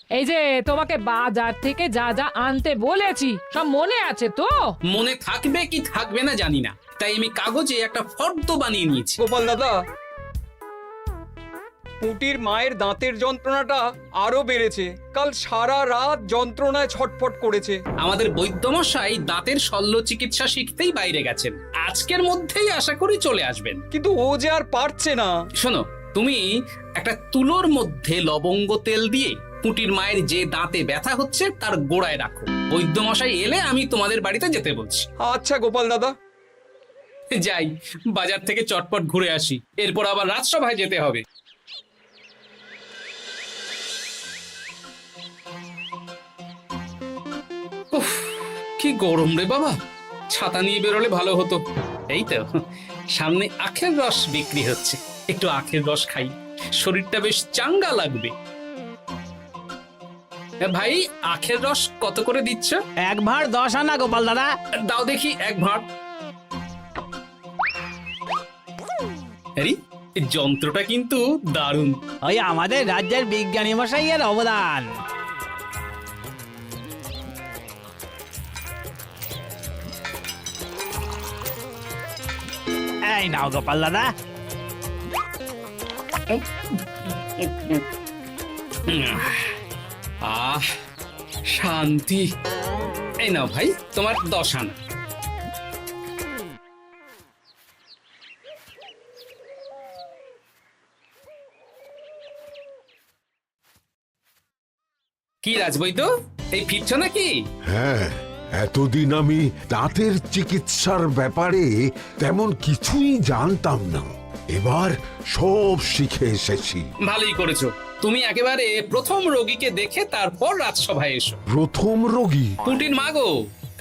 এই যে তোমাকে বাজার থেকে যা যা আনতে বলেছি সব মনে আছে তো? মনে থাকবে কি থাকবে না জানি না, তাই আমি কাগজে একটা ফর্দ বানিয়ে নিয়েছি। গোপাল দাদা, পুটির মায়ের দাঁতের যন্ত্রণাটা আরো বেড়েছে। কাল সারা রাত যন্ত্রণায় ছটফট করেছে। আমাদের বৈদ্যমশাই দাঁতের শল্য চিকিৎসা শিখতেই বাইরে গেছেন, আজকের মধ্যেই আশা করি চলে আসবেন। কিন্তু ও যে আর পারছে না। শোনো, তুমি একটা তুলোর মধ্যে লবঙ্গ তেল দিয়ে পুটির মায়ের যে দাঁতে ব্যথা হচ্ছে তার গোড়ায় রাখো। বৈদ্যমশাই এলে আমি তোমাদের বাড়িতে যেতে বলছি। আচ্ছা গোপাল দাদা। যাই, বাজার থেকে চটপট ঘুরে আসি, এরপর আবার রাজসভায় যেতে হবে। উফ, কি গরম রে বাবা, ছাতা নিয়ে বেরোলে ভালো হতো। এই তো সামনে আখের রস বিক্রি হচ্ছে, একটু আখের রস খাই, শরীরটা বেশ চাঙ্গা লাগবে। ভাই, আখের রস কত করে দিচ্ছ? 1 ভাঁড় 10 আনা গোপাল দাদা। দাও দেখি 1 ভাঁড়। আরে, এই যন্ত্রটা কিন্তু দারুণ। ওই আমাদের রাজ্যের বিজ্ঞানী মশাইয়ের অবদান। এই নাও গোপাল দাদা। আহ, শান্তি। এই নাও ভাই, তোমার 10 আনা। কি রাজবৈদ্য, এই ফিরছ নাকি? হ্যাঁ, এতদিন আমি দাঁতের চিকিৎসার ব্যাপারে তেমন কিছুই জানতাম না, এবার সব শিখে এসেছি। ভালোই করেছো, তুমি একেবারে প্রথম রোগীকে দেখে তারপর রাজসভায় এসো। প্রথম রোগী? পুটির মা গো,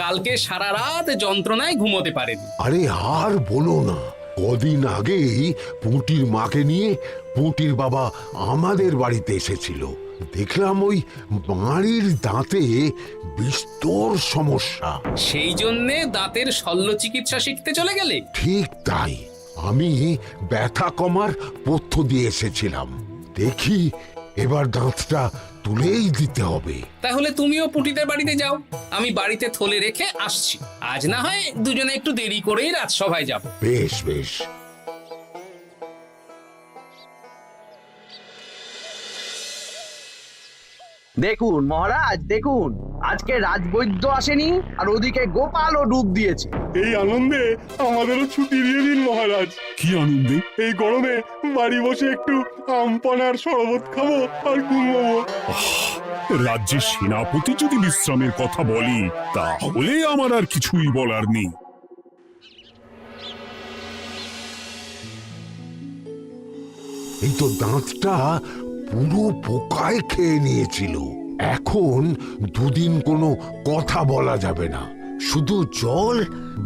কালকে সারা রাত যন্ত্রণায় ঘুমোতে পারেনি। আরে আর বলো না, কদিন আগেই পুঁটির মাকে নিয়ে পুঁটির বাবা আমাদের বাড়িতে এসেছিল। দেখলাম ওই বাড়ির দাঁতে বিস্তর সমস্যা। সেই জন্যে দাঁতের শল্য চিকিৎসা শিখতে চলে গেলে? ঠিক তাই, আমি ব্যথা কমার পথ্য দিয়ে এসেছিলাম। দেখি এবার দাঁতটা তুলেই দিতে হবে। তাহলে তুমিও পুটিদের বাড়িতে যাও, আমি বাড়িতে থলে রেখে আসছি। আজ না হয় দুজনে একটু দেরি করেই রাজসভায় যাব। বেশ বেশ। দেখুন মহারাজ, দেখুন আজকে রাজবৈদ্য আসেনি, আর ওদিকে গোপালও ডুব দিয়েছে। এই আনন্দে আমাদেরও ছুটি দিয়ে দিন মহারাজ। কি আনন্দে? এই গরমে বাড়ি বসে একটু আমপানার শরবত খাবো আর ঘুমবো। রাজ্যের সেনাপতি যদি বিশ্রামের কথা বলি, তাহলে আমার আর কিছুই বলার নেই। এই তো দাঁতটা পুরো পোকায় খেয়ে নিয়েছিল। এখন দুদিন কোনো কথা বলা যাবে না, শুধু জল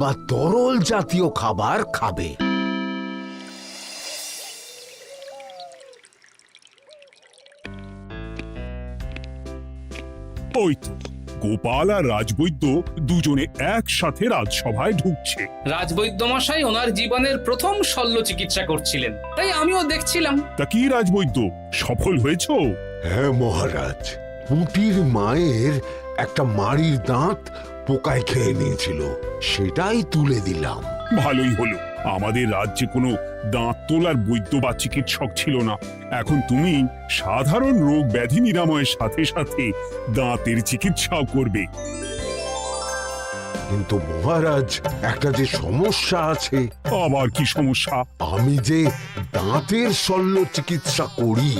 বা তরল জাতীয় খাবার খাবে। ওই তো গোপাল আর রাজবৈদ্য দুজনে একসাথে রাজসভায় ঢুকছে। রাজবৈদ্য মশাই ওনার জীবনের প্রথম শল্য চিকিৎসা করছিলেন, তাই আমিও দেখছিলাম। তা কি রাজবৈদ্য, সফল হয়েছ? হ্যাঁ মহারাজ, পুঁটির মায়ের একটা মাড়ির দাঁত পোকায় খেয়ে নিয়েছিল, সেটাই তুলে দিলাম। ভালোই হলো, আমাদের রাজ্যে কোনো দাঁত তোলার বৈদ্য বা চিকিৎসক ছিল না। এখন তুমি সাধারণ রোগ ব্যাধি নিরাময়ের সাথে সাথে দাঁতের চিকিৎসাও করবে। কিন্তু মহারাজ, একটা যে সমস্যা আছে। আবার কি সমস্যা? আমি যে দাঁতের শল্য চিকিৎসা করি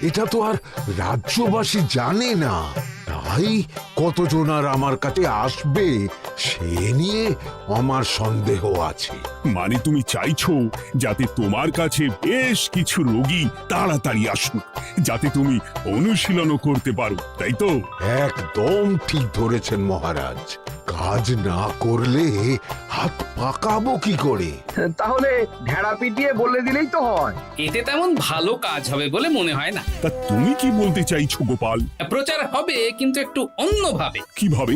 এটা তো আর রাজ্যবাসী জানে না, তাই কতজন আর আমার কাছে আসবে সে নিয়ে আমার সন্দেহ আছে। মানে তুমি চাইছো যাতে তোমার কাছে বেশ কিছু রোগী তাড়াতাড়ি আসুক, যাতে তুমি অনুশীলনও করতে পারো, তাই তো? একদম ঠিক ধরেছেন মহারাজ, কাজ না করলে হাত পাকাবো কি করে? তাহলে ঢেড়া পিটিয়ে বলে দিলেই তো হয়। এতে তেমন ভালো কাজ হবে বলে মনে হয় না। তা তুমি কি বলতে চাইছো গোপাল? প্রচার হবে, কিন্তু একটু অন্যভাবে। কিভাবে?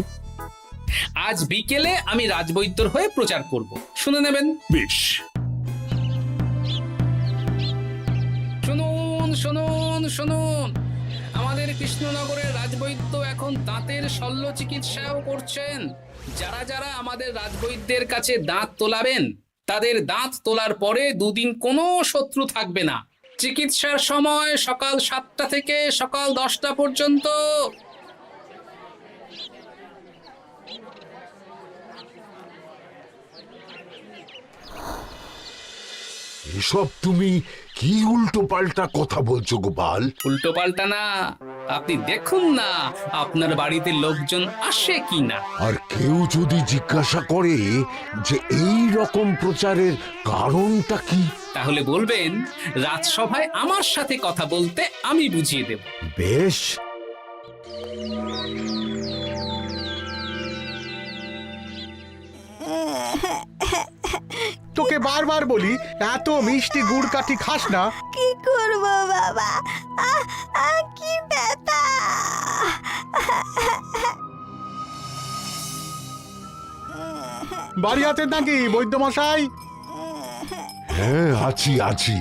আজ বিকেলে আমি রাজবৈদ্যর হয়ে প্রচার করব, শুনে নেবেন। বেশ। শুনুন শুনুন শুনুন, আমাদের কৃষ্ণনগরের রাজবৈদ্য এখন দাঁতের শল্য চিকিৎসাও করছেন। যারা যারা আমাদের রাজবৈদ্যের কাছে দাঁত তোলাবেন তাদের দাঁত তোলার পরে দুদিন কোনো শত্রু থাকবে না। চিকিৎসার সময় সকাল 7টা থেকে সকাল 10টা পর্যন্ত। এসব তুমি কি উল্টো পাল্টা কথা বলছো গোপাল? উল্টো পাল্টা না, আপনি দেখুন না আপনার বাড়িতে লোকজন আসে কি না। আর কেউ যদি জিজ্ঞাসা করে যে এই রকম প্রচারের কারণটা কি, তাহলে বলবেন রাজসভায় আমার সাথে কথা বলতে আমি বুঝিয়ে দেব। বেশ। তোকে বারবার বলি এত মিষ্টি গুড় কাঠি খাস না। কি করব বাবা, কি ব্যথা। বাড়ি আছেন নাকি বৈদ্য মশাই? হ্যাঁ, আছি আছি।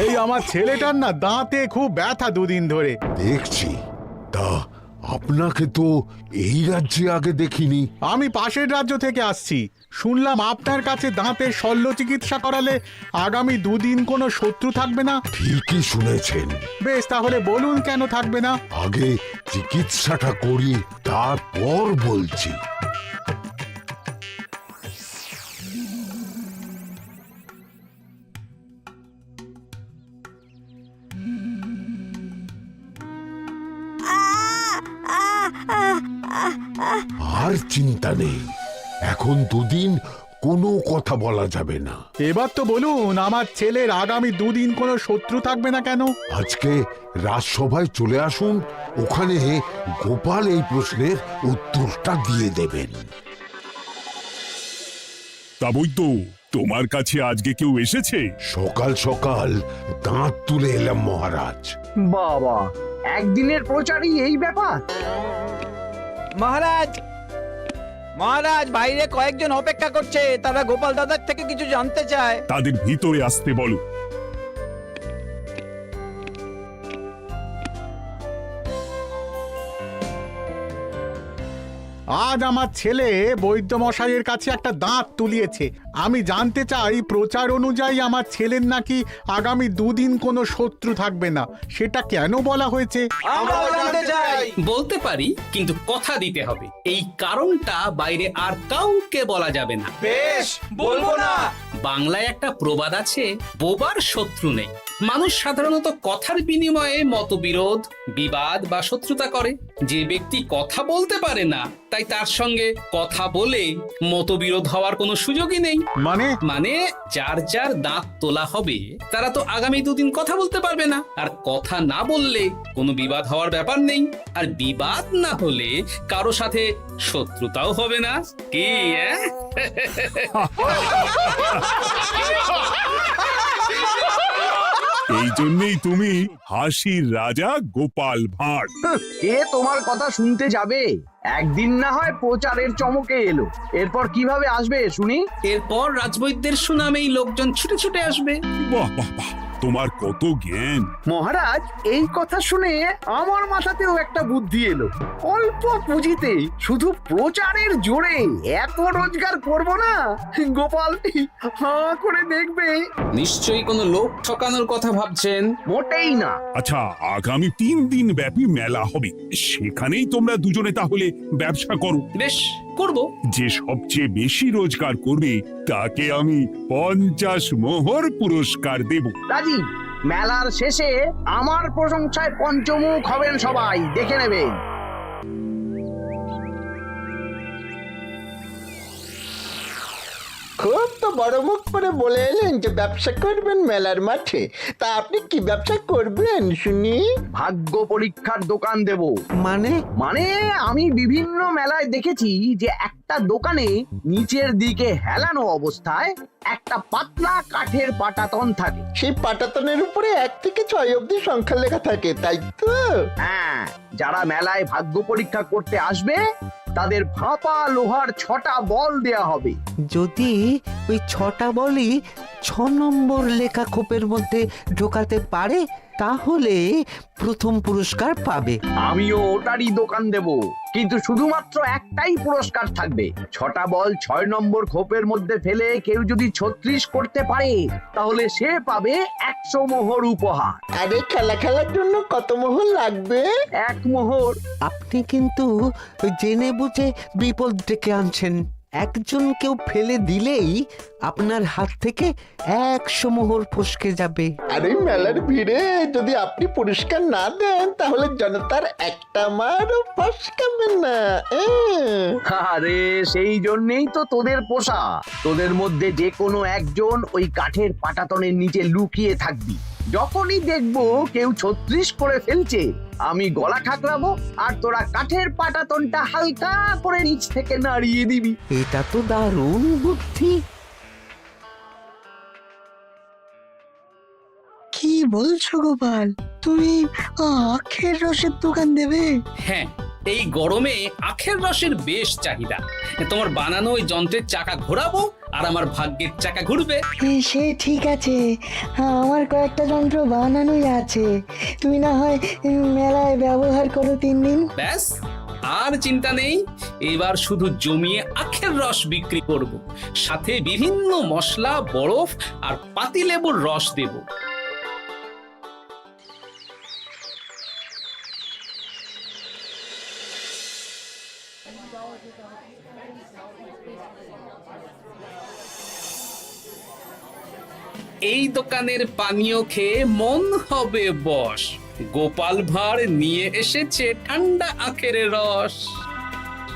এই আমার ছেলেটার না দাঁতে খুব ব্যথা দুদিন ধরে। দেখছি। তা আপনাকে তো এই রাজ্যে আগে দেখিনি। আমি পাশের রাজ্য থেকে আসছি। শুনলাম আপনার কাছে দাঁতের শল্য চিকিৎসা করালে আগামী দুদিন কোনো শত্রু থাকবে না। ঠিকই শুনেছেন। বেশ, তাহলে বলুন কেন থাকবে না? আগে চিকিৎসাটা করি, তারপর বলছি। আর চিন্তা নেই, এখন দুদিন কোনো কথা বলা যাবে না। এবার তো বলুন আমার ছেলের আগামী দুদিন কোনো শত্রু থাকবে না কেন? আজকে রাজসভায় চলে আসুন, ওখানে গোপাল এই প্রশ্নের উত্তরটা দিয়ে দেবেন। তা বৈদ্য, তোমার কাছে আজকে কেউ এসেছে? সকাল সকাল দাঁত তুলে এলাম মহারাজ। বাবা, একদিনের প্রচারই এই ব্যাপার? মহারাজ, মহারাজ, বাইরে কয়েকজন অপেক্ষা করছে, তারা গোপাল দাদার থেকে কিছু জানতে চায়। তাদের ভিতরে আসতে বলো। আজ আমার ছেলে বৈদ্য মশাইয়ের কাছে একটা দাঁত তুলিয়েছে। আমি জানতে চাই প্রচার অনুযায়ী আমার ছেলের নাকি আগামী দুদিন কোনো শত্রু থাকবে না, সেটা কেন বলা হয়েছে? বলতে পারি, কিন্তু কথা দিতে হবে। এই কারণটা বাইরে আর কাউকে বলা যাবে না। বেশ, বলবো না। বাংলায় একটা প্রবাদ আছে, বোবার শত্রু নেই। মানুষ সাধারণত কথার বিনিময়ে মতবিরোধ, বিবাদ বা শত্রুতা করে। যে ব্যক্তি কথা বলতে পারে না, তাই তার সঙ্গে কথা বলে মতবিরোধ হওয়ার কোনো সুযোগই নেই। মানে যার যার দাঁত তোলা হবে তারা তো আগামী দুদিন কথা বলতে পারবে না। আর কথা না বললে কোনো বিবাদ হওয়ার ব্যাপার নেই। আর বিবাদ না হলে কারো সাথে শত্রুতাও হবে না। কি এই জন্যই তুমি হাসির রাজা গোপাল ভাঁড়। কে তোমার কথা শুনতে যাবে? একদিন না হয় প্রচারের চমকে এলো, এরপর কিভাবে আসবে শুনি? এরপর রাজবৈদ্যের সুনামেই লোকজন ছুটে ছুটে আসবে। বাহ বাহ বাহ, তোমার কত জ্ঞান! মহারাজ, এই কথা শুনে আমার মাথাতেও একটা বুদ্ধি এলো। অল্প পুঁজিতে শুধু প্রচারের জোরে এত রোজগার করব না, গোপাল হাঁ করে দেখবে। নিশ্চয়ই কোনো লোক ঠকানোর কথা ভাবছেন। মোটেই না। আচ্ছা, আগামী 3 দিন ব্যাপী মেলা হবে, সেখানেই তোমরা দুজনে তাহলে ব্যবসা করো। বেশ, করব। যে সবচেয়ে বেশি রোজগার করবে তাকে আমি 50 মোহর পুরস্কার দেব। রাজি। মেলার শেষে আমার প্রশংসায় পঞ্চমুখ হবেন সবাই, দেখে নেবেন। খুব তো বড় মুখ করে বলে এলেন যে ব্যবসা করবেন মেলার মাঠে। তা আপনি কি ব্যবসা করবেন শুনি? ভাগ্য পরীক্ষার দোকান দেব। মানে আমি বিভিন্ন মেলায় দেখেছি যে একটা দোকানে নিচের দিকে হেলানো অবস্থায় একটা পাতলা কাঠের পাটাতন থাকে। সেই পাটাতনের উপরে 1 থেকে 6 অবধি সংখ্যা লেখা থাকে, তাই তো? হ্যাঁ, যারা মেলায় ভাগ্য পরীক্ষা করতে আসবে তাদের ফাঁপা লোহার 6টা বল দেয়া হবে। যদি ওই 6টা বলই 6 নম্বর লেখা খোপের মধ্যে ঢোকাতে পারে তাহলে প্রথম পুরস্কার পাবে। আমিও ওটারই দোকান দেব, কিন্তু শুধুমাত্র একটাই পুরস্কার থাকবে। 6টা বল 6 নম্বর খোপের মধ্যে ফেলে কেউ যদি 36 করতে পারে তাহলে সে পাবে 100 মোহর উপহার। আরে খেলার জন্য কত মোহর লাগবে? 1 মোহর। আপনি কিন্তু জেনে বুঝে বিপদ ডেকে আনছেন। একজন কেউ ফেলে দিলেই আপনার হাত থেকে 100 মোহর ফসকে যাবে। আর এই মেলার ভিড়ে যদি আপনি পুরস্কার না দেন তাহলে জনতার একটা মারও ফসকাবে না। আরে সেই জন্যই তো তোদের পোষা। তোদের মধ্যে যে কোনো একজন ওই কাঠের পাটাতনের নিচে লুকিয়ে থাকবি। যখনই দেখবো কেউ 36 করে ফেলছে, আমি গলা ঠাকরাবো আর তোরা কাঠের পাটাতনটা হালকা করে নিচ থেকে নাড়িয়ে দিবি। এটা তো দারুণ বুদ্ধি। কি বলছো গোপাল, তুমি আখের রসের দোকান দেবে? হ্যাঁ, এই গরমে আখের রসের বেশ চাহিদা। তোমার বানানো ওই যন্ত্রের চাকা ঘোরাবো আর আমার ভাগ্যের চাকা ঘুরবে। সে ঠিক আছে, আমার কয়েকটা যন্ত্র বানানোই আছে। তুমি না হয় মেলায় ব্যবহার করো 3 দিন। ব্যাস, আর চিন্তা নেই। এবার শুধু জমিয়ে আখের রস বিক্রি করব, সাথে বিভিন্ন মশলা, বরফ আর পাতিলেবুর রস দেব। এই দোকানের পানীয় খেয়ে মন হবে বশ। গোপাল ভাঁড় নিয়ে এসেছে ঠান্ডা আখের রস।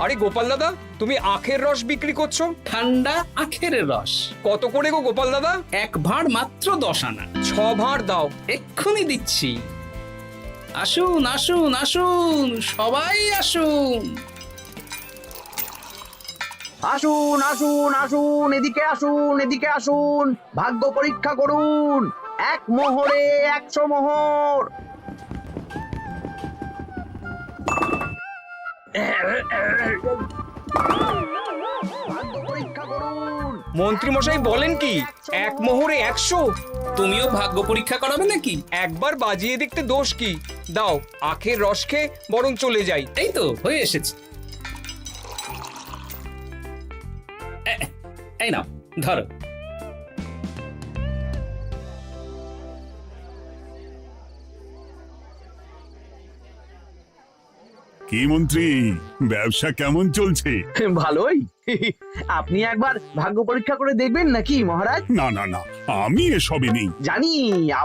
আরে গোপাল দাদা, তুমি আখের রস বিক্রি করছো? ঠান্ডা আখের রস কত করে গো গোপাল দাদা? 1 ভাঁড় মাত্র 10 আনা। 6 ভাঁড় দাও। এক্ষুনি দিচ্ছি। আসুন আসুন আসুন, সবাই আসুন। আসুন আসুন আসুন, এদিকে আসুন, এদিকে আসুন, ভাগ্য পরীক্ষা করুন। 1 মোহরে 100 মোহর। ভাগ্য পরীক্ষা করুন। মন্ত্রী মশাই বলেন কি 1 মোহরে 100? তুমিও ভাগ্য পরীক্ষা করাবে নাকি? একবার বাজিয়ে দেখতে দোষ কি? দাও, আখের রস খেয়ে বরং চলে যাই। এই তো হয়ে এসেছে। এই নাও, ধরো। কি মন্ত্রী, ব্যবসা কেমন চলছে? ভালোই। আপনি একবার ভাগ্য পরীক্ষা করে দেখবেন নাকি মহারাজ? না না না, আমি এসবে নেই। জানি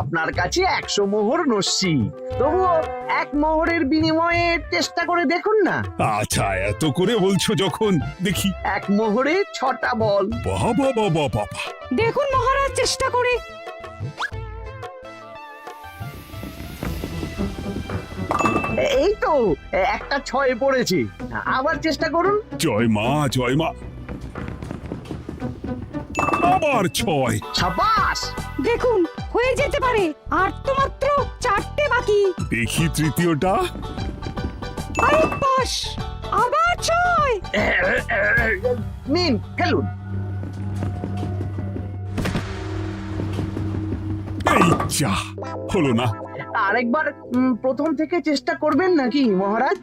আপনার কাছে 100 মোহর নস্যি, তবুও 1 মোহরের বিনিময়ে চেষ্টা করে দেখুন না। আচ্ছা, এত করে বলছো যখন, দেখি। 1 মোহরে 6টা বল। বাবা বাবা বাবা, দেখুন মহারাজ চেষ্টা করে। এই তো একটা 6 পড়েছে, আবার চেষ্টা করুন। জয় মা জয় মা। আবার 6। সাবাস। দেখুন হয়ে যেতে পারে, আর তো মাত্র 4টে বাকি। দেখি তৃতীয়টা। আরে পাস, আবার 6। নিন খেলুন। এই যা, হলো না। আরেকবার প্রথম থেকে চেষ্টা করবেন নাকি মহারাজ?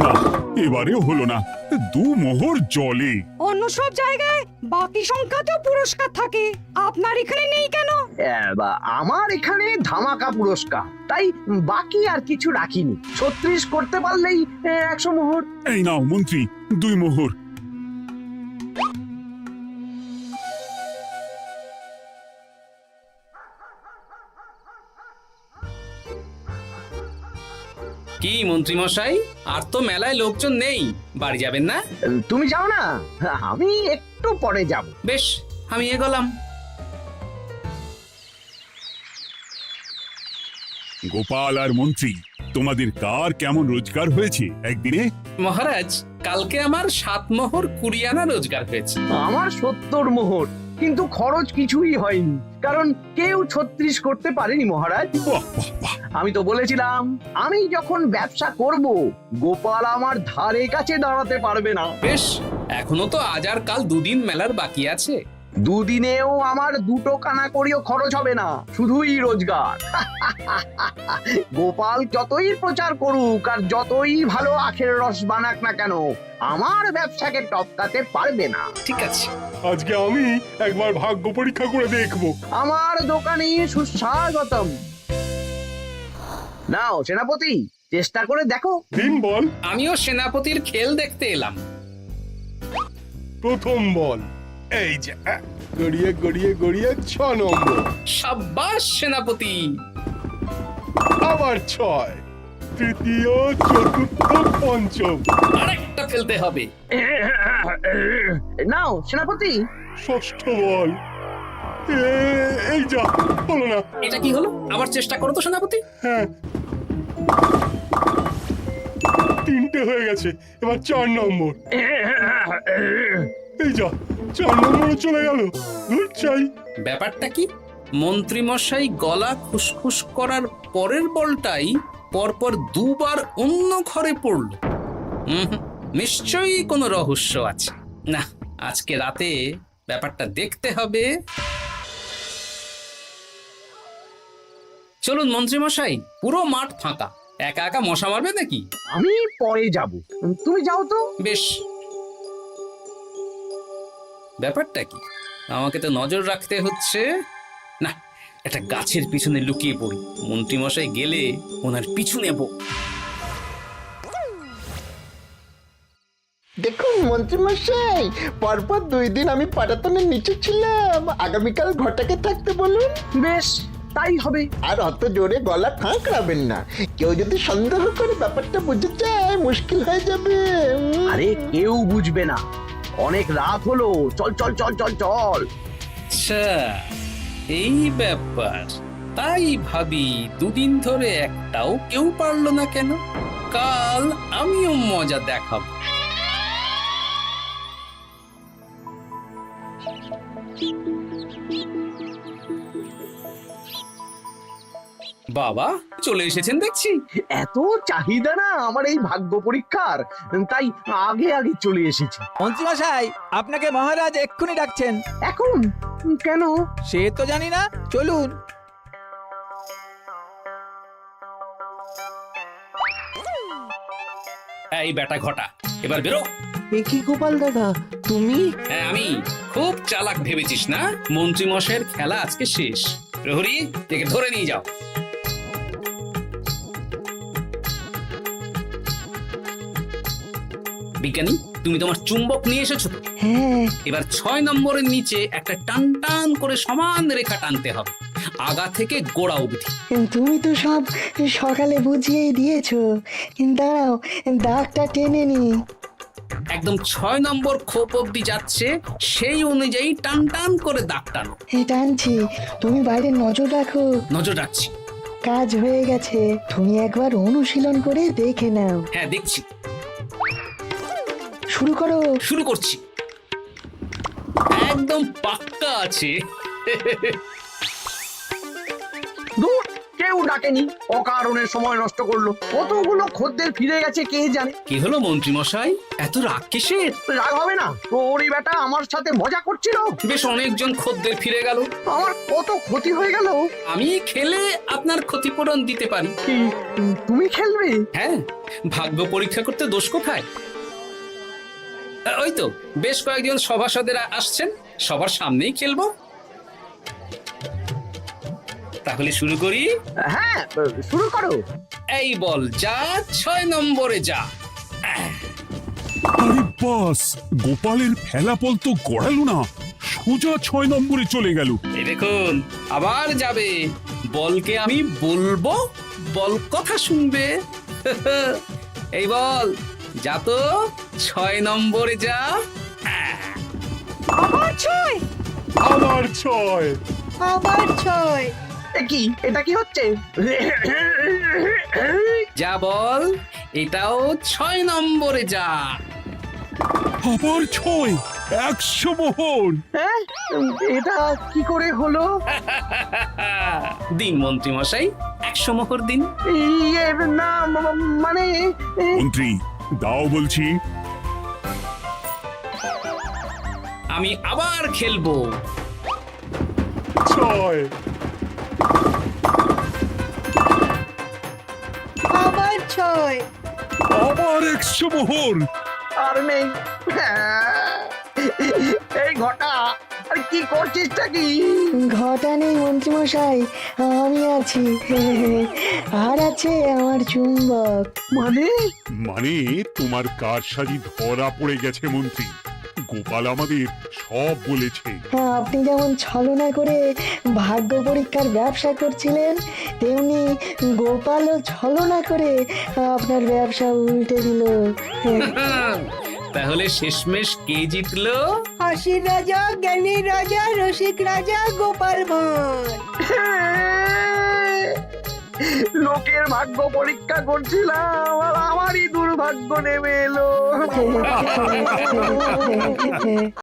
না, এবারেও হলো না। 2 মোহর জলে। অন্য সব জায়গায় বাকি সংখ্যাতেও পুরস্কার থাকে, আপনার এখানে নেই কেন? আমার এখানে ধামাকা পুরস্কার, তাই বাকি আর কিছু রাখিনি। 36 করতে পারলেই 100 মোহর। এই নাও মন্ত্রী, 2 মোহর। কি মন্ত্রী মশাই, আর তো মেলায় লোকজন নেই, বাড়ি যাবেন না? তুমি যাও না, আমি একটু পরে যাব। বেশ, আমি এগোলাম। গোপাল আর মন্ত্রী, তোমাদের কার কেমন রোজগার হয়েছে একদিনে? মহারাজ, কালকে আমার 7 মোহর 20 আনা রোজগার হয়েছে। আমার 70 মোহর, কিন্তু খরচ কিছুই হয়নি, কারণ কেউ 36 করতে পারেনি মহারাজ। বাহ বাহ বাহ। আমি তো বলেছিলাম আমি যখন ব্যবসা করব, গোপাল আমার ধারে কাছে দাঁড়াতে পারবে না। বেশ, এখনো তো আজ আর কাল 2 দিন মেলার বাকি আছে। দুদিনেও আমার 2 কানা করিও খরচ হবে না, শুধুই রোজগার। গোপাল যতই প্রচার করুক আর যতই ভালো আখের রস বানাক না কেন, আমার ব্যবসাকে টপকাতে পারবে না। ঠিক আছে, আজকে আমি একবার ভাগ্য পরীক্ষা করে দেখবো। আমার দোকানে সুস্বাগতম। নাও সেনাপতি, চেষ্টা করে দেখো। দিন বল। আমিও সেনাপতির খেল দেখতে এলাম। প্রথম বল, এই যে গড়িয়ে গড়িয়ে গড়িয়ে 6 নম্বর, সাব্বাস সেনাপতি। আবার 6, তৃতীয়, চতুর্থ, পঞ্চম, আরেকটা ফেলতে হবে। নাও সেনাপতি। ষষ্ঠ বল, এই যা, হলো না। এটা কি হলো? আবার চেষ্টা করো তো সেনাপতি। হ্যাঁ, 3টে হয়ে গেছে, এবার 4 নম্বর। এই যা, 4 নম্বরে চলে গেল। ধুর চাই। ব্যাপারটা কি? মন্ত্রী মশাই গলা খুসখুস করার পরের বলটাই পরপর 2 বার অন্য ঘরে পড়ল। নিশ্চয়ই কোনো রহস্য আছে। না, আজকে রাতে ব্যাপারটা দেখতে হবে। চলুন মন্ত্রী মশাই, পুরো মাঠ ফাঁকা, একা একা মশা মারবে নাকি? আমি পরে যাব, তুমি যাও তো। বেশ। ব্যাপারটা কি? আমাকে তো নজর রাখতে হচ্ছে। না, একটা গাছের পিছনে লুকিয়ে পড়ি, মন্ত্রী মশাই গেলে ওনার পিছু নেব। দেখুন মন্ত্রীমশাই, পরপর 2 দিন আমি পাটাতনের নিচে ছিলাম। আগামীকাল ঘরটাকে থাকতে বলুন। বেশ, তাই হবে। আর অত জোরে গলা খাঁকড়াবেন না, কেউ যদি সন্দেহ করে ব্যাপারটা বুঝে যায় মুশকিল হয়ে যাবে। আরে কেউ বুঝবে না, অনেক রাত হলো, চল চল চল চল চল। আচ্ছা, এই ব্যাপার। তাই ভাবি 2 দিন ধরে একটাও কেউ পারলো না কেন? কাল আমিও মজা দেখাবো। বাবা চলে এসেছেন দেখছি। এত চাহিদা না আমার এই ভাগ্য পরীক্ষার, তাই আগে আগে চলে এসেছি। মন্ত্রীমশাই, আপনাকে মহারাজ এক্ষুনি ডাকছেন। এখন কেন? সে তো জানি না, চলুন। এই বেটা ঘটা, এবার বেরো। এ কি গোপাল দাদা, তুমি? হ্যাঁ আমি। খুব চালাক ভেবেছিস না? মন্ত্রী মশাইয়ের খেলা আজকে শেষ। প্রহরী, একে ধরে নিয়ে যাও। বিজ্ঞানী, তুমি তোমার চুম্বক নিয়ে এসেছো তো? হ্যাঁ, এবার 6 নম্বরের নিচে একটা টান টান করে সমান রেখা টানতে হবে, আগা থেকে গোড়া অবধি। তুমি তো সব সকালে বুঝিয়েই দিয়েছো। দাঁড়াও, দাগটা টেনে নি। একদম 6 নম্বর খোপ অবধি যাচ্ছে, সেই অনুযায়ী টান টান করে দাগ টানো। টানছি, তুমি বাইরে নজর রাখো। নজর রাখছি। কাজ হয়ে গেছে, তুমি একবার অনুশীলন করে দেখে নাও। হ্যাঁ দেখছি। শুরু করো। শুরু করছি। একদম পাক্কা আছে। দূর, কেউ ডাকেনি, অকারণে সময় নষ্ট করলো। কতগুলো খদ্দের ফিরে গেছে কে জানে। কি হলো মন্ত্রী মশাই, এত রাগ কিসের? রাগ হবে না, ওরই বেটা আমার সাথে মজা করছিল। বেশ অনেকজন খদ্দের ফিরে গেল, আমার কত ক্ষতি হয়ে গেল। আমি খেলে আপনার ক্ষতিপূরণ দিতে পারি। কি তুমি খেলবে? হ্যাঁ, ভাগ্য পরীক্ষা করতে দোষ কোথায়? ওই তো বেশ কয়েকজন সভাসদেরা আসছেন, সবার সামনেই খেলবো। তাহলে শুরু করি। হ্যাঁ, শুরু করো। এই বল যা, 6 নম্বরে যা। আরে বাস, গোপালের ফেলাপল তো গড়ালো না, সোজা 6 নম্বরে চলে গেল। এই দেখুন, আবার যাবে। বলকে আমি বলবো, বল কথা শুনবে। এই বল যা তো, 6 নম্বরে যা। আবার 6, আবার 6, আবার 6। কি এটা কি হচ্ছে? যা বল, এটাও 6 নম্বরে যা। আবার 6, 100 মোহর। হ্যাঁ, এটা কি করে হলো? দিন মন্ত্রী মশাই, 100 মোহর দিন। ইয়ে না, মানে মন্ত্রী দাও বলছি। আমি আবার খেলবো। ছয়। আবার 6। আবার 100 মোহর। আর নেই। এই ঘটা, আর কি করছিসটা কি? ঘটা নেই মন্ত্রীমশাই, আমি আছি। আর আছে আমার চুম্বক। মানে মানে তোমার কারসাজি ধরা পড়ে গেছে মন্ত্রী। গোপাল আমাদের সব বলেছে। আপনি যেমন ছলনা করে ভাগ্য পরীক্ষার ব্যবসা করছিলেন, তেমনি গোপালও ছলনা করে আপনার ব্যবসা উল্টে দিল। তাহলে শেষমেশ কে জিতলো? হাসির রাজা, জ্ঞানীর রাজা, রসিক রাজা গোপাল ভাঁড়। লোকের ভাগ্য পরীক্ষা করছিলাম আর আমারই দুর্ভাগ্য নেমে এলো।